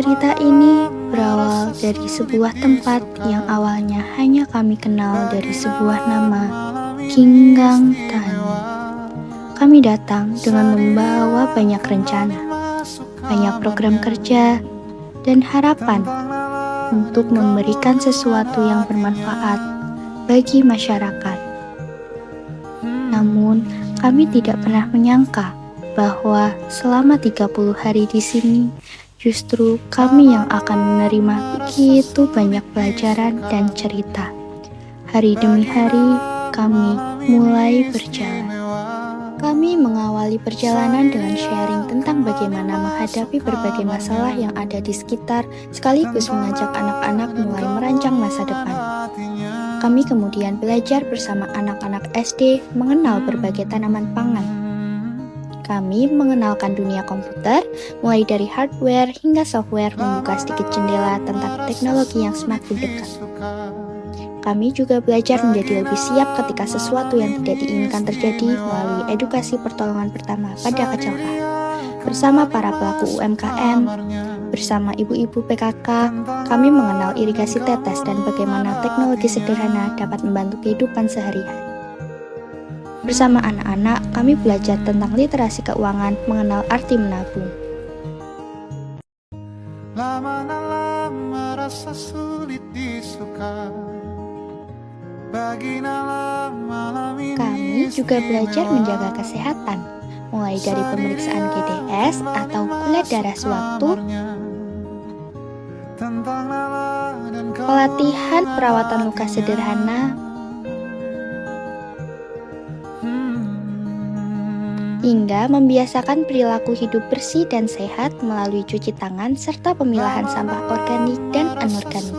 Cerita ini berawal dari sebuah tempat yang awalnya hanya kami kenal dari sebuah nama, Kinggang Tani. Kami datang dengan membawa banyak rencana, banyak program kerja, dan harapan untuk memberikan sesuatu yang bermanfaat bagi masyarakat. Namun, kami tidak pernah menyangka bahwa selama 30 hari di sini, justru kami yang akan menerima begitu banyak pelajaran dan cerita. Hari demi hari, kami mulai berjalan. Kami mengawali perjalanan dengan sharing tentang bagaimana menghadapi berbagai masalah yang ada di sekitar, sekaligus mengajak anak-anak mulai merancang masa depan. Kami kemudian belajar bersama anak-anak SD mengenal berbagai tanaman pangan. Kami mengenalkan dunia komputer, mulai dari hardware hingga software, membuka sedikit jendela tentang teknologi yang semakin dekat. Kami juga belajar menjadi lebih siap ketika sesuatu yang tidak diinginkan terjadi melalui edukasi pertolongan pertama pada kecelakaan. Bersama para pelaku UMKM, bersama ibu-ibu PKK, kami mengenal irigasi tetes dan bagaimana teknologi sederhana dapat membantu kehidupan sehari-hari. Bersama anak-anak, kami belajar tentang literasi keuangan, mengenal arti menabung. Lama-lama rasa sulit disuka. Kami juga belajar menjaga kesehatan, mulai dari pemeriksaan GDS atau gula darah sewaktu, pelatihan perawatan luka sederhana, hingga membiasakan perilaku hidup bersih dan sehat melalui cuci tangan serta pemilahan sampah organik dan anorganik.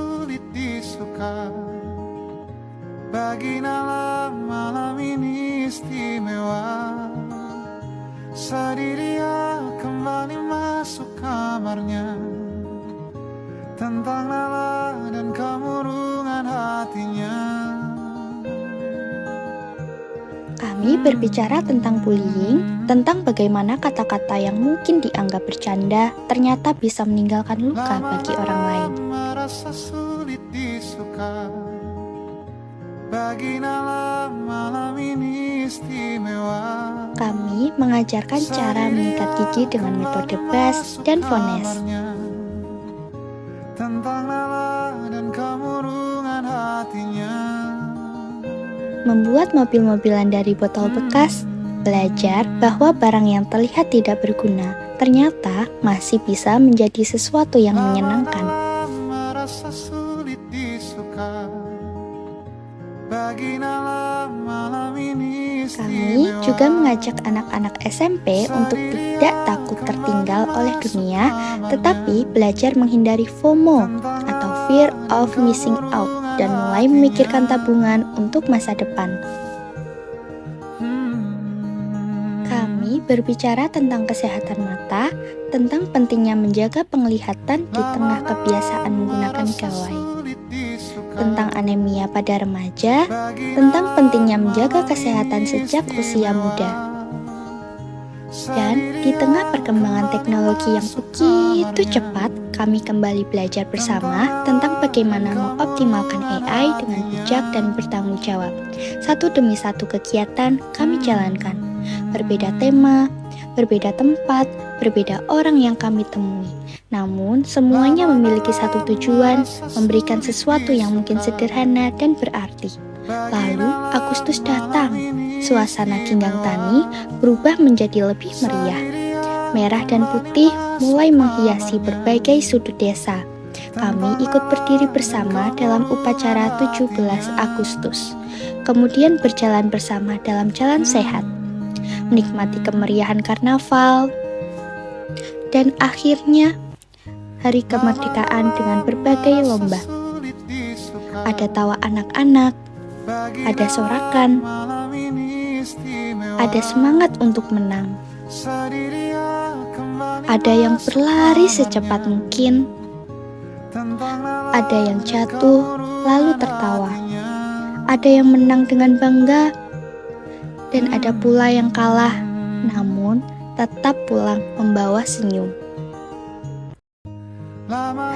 Malam ini istimewa, saat dia kembali masuk kamarnya, tentang lala dan kemurungan hatinya. Kami berbicara tentang bullying, tentang bagaimana kata-kata yang mungkin dianggap bercanda ternyata bisa meninggalkan luka bagi orang lain. Kami mengajarkan cara mengikat gigi dengan metode bas dan fones. Membuat mobil-mobilan dari botol bekas, belajar bahwa barang yang terlihat tidak berguna ternyata masih bisa menjadi sesuatu yang menyenangkan. Kami juga mengajak anak-anak SMP untuk tidak takut tertinggal oleh dunia, tetapi belajar menghindari FOMO atau Fear of Missing Out dan mulai memikirkan tabungan untuk masa depan. Kami berbicara tentang kesehatan mata, tentang pentingnya menjaga penglihatan di tengah kebiasaan menggunakan gawai, tentang anemia pada remaja, tentang pentingnya menjaga kesehatan sejak usia muda. Dan di tengah perkembangan teknologi yang begitu cepat, kami kembali belajar bersama tentang bagaimana mengoptimalkan AI dengan bijak dan bertanggung jawab. Satu demi satu kegiatan kami jalankan. Berbeda tema, berbeda tempat, berbeda orang yang kami temui. Namun, semuanya memiliki satu tujuan, memberikan sesuatu yang mungkin sederhana dan berarti. Lalu, Agustus datang. Suasana Kinggang Tani berubah menjadi lebih meriah. Merah dan putih mulai menghiasi berbagai sudut desa. Kami ikut berdiri bersama dalam upacara 17 Agustus. Kemudian berjalan bersama dalam jalan sehat. Menikmati kemeriahan karnaval. Dan akhirnya, hari kemerdekaan dengan berbagai lomba. Ada tawa anak-anak, ada sorakan, ada semangat untuk menang. Ada yang berlari secepat mungkin, ada yang jatuh lalu tertawa, ada yang menang dengan bangga, dan ada pula yang kalah, namun tetap pulang membawa senyum.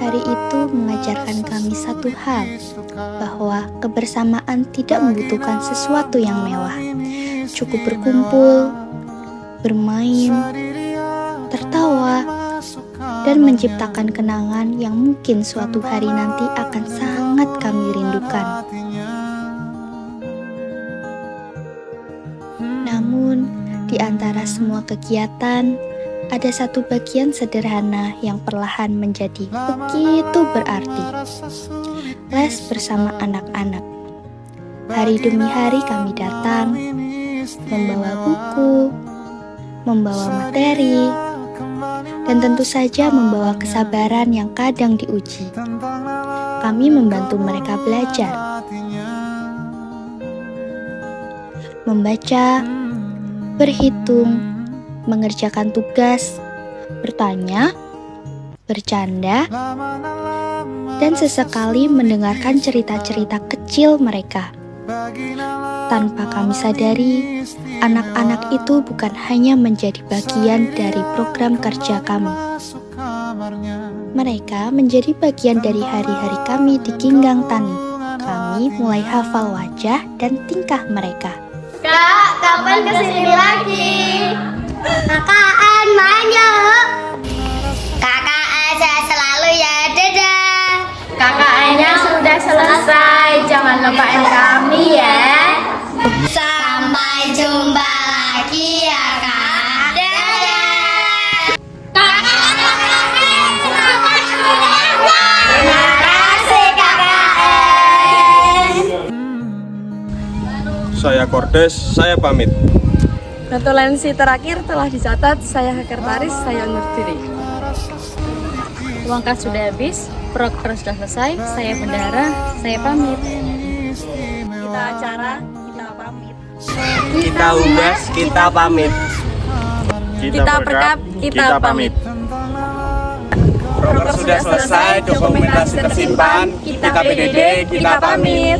Hari itu mengajarkan kami satu hal, bahwa kebersamaan tidak membutuhkan sesuatu yang mewah. Cukup berkumpul, bermain, tertawa, dan menciptakan kenangan yang mungkin suatu hari nanti akan sangat kami rindukan. Namun, di antara semua kegiatan, ada satu bagian sederhana yang perlahan menjadi begitu berarti. Les bersama anak-anak. Hari demi hari kami datang, membawa buku, membawa materi, dan tentu saja membawa kesabaran yang kadang diuji. Kami membantu mereka belajar, membaca, berhitung, mengerjakan tugas, bertanya, bercanda, dan sesekali mendengarkan cerita-cerita kecil mereka. Tanpa kami sadari, anak-anak itu bukan hanya menjadi bagian dari program kerja kami. Mereka menjadi bagian dari hari-hari kami di Ginggang Tani. Kami mulai hafal wajah dan tingkah mereka. Kak, kapan kesini lagi? KKN main yuk. KKN saya selalu ya, dadah. KKN-nya sudah selesai, jangan lupain kami ya. Sampai jumpa lagi ya, Kak. Dadah. Terima kasih, KKN. Saya Kordes, saya pamit. Notulensi terakhir telah dicatat, saya sekretaris, saya undur diri. Uang kas sudah habis, proker sudah selesai, saya bendahara, saya pamit. Kita acara, kita pamit. Kita ugas, kita pamit. Kita perkap, kita pamit. Proker sudah selesai, dokumentasi tersimpan, kita PDD, kita pamit.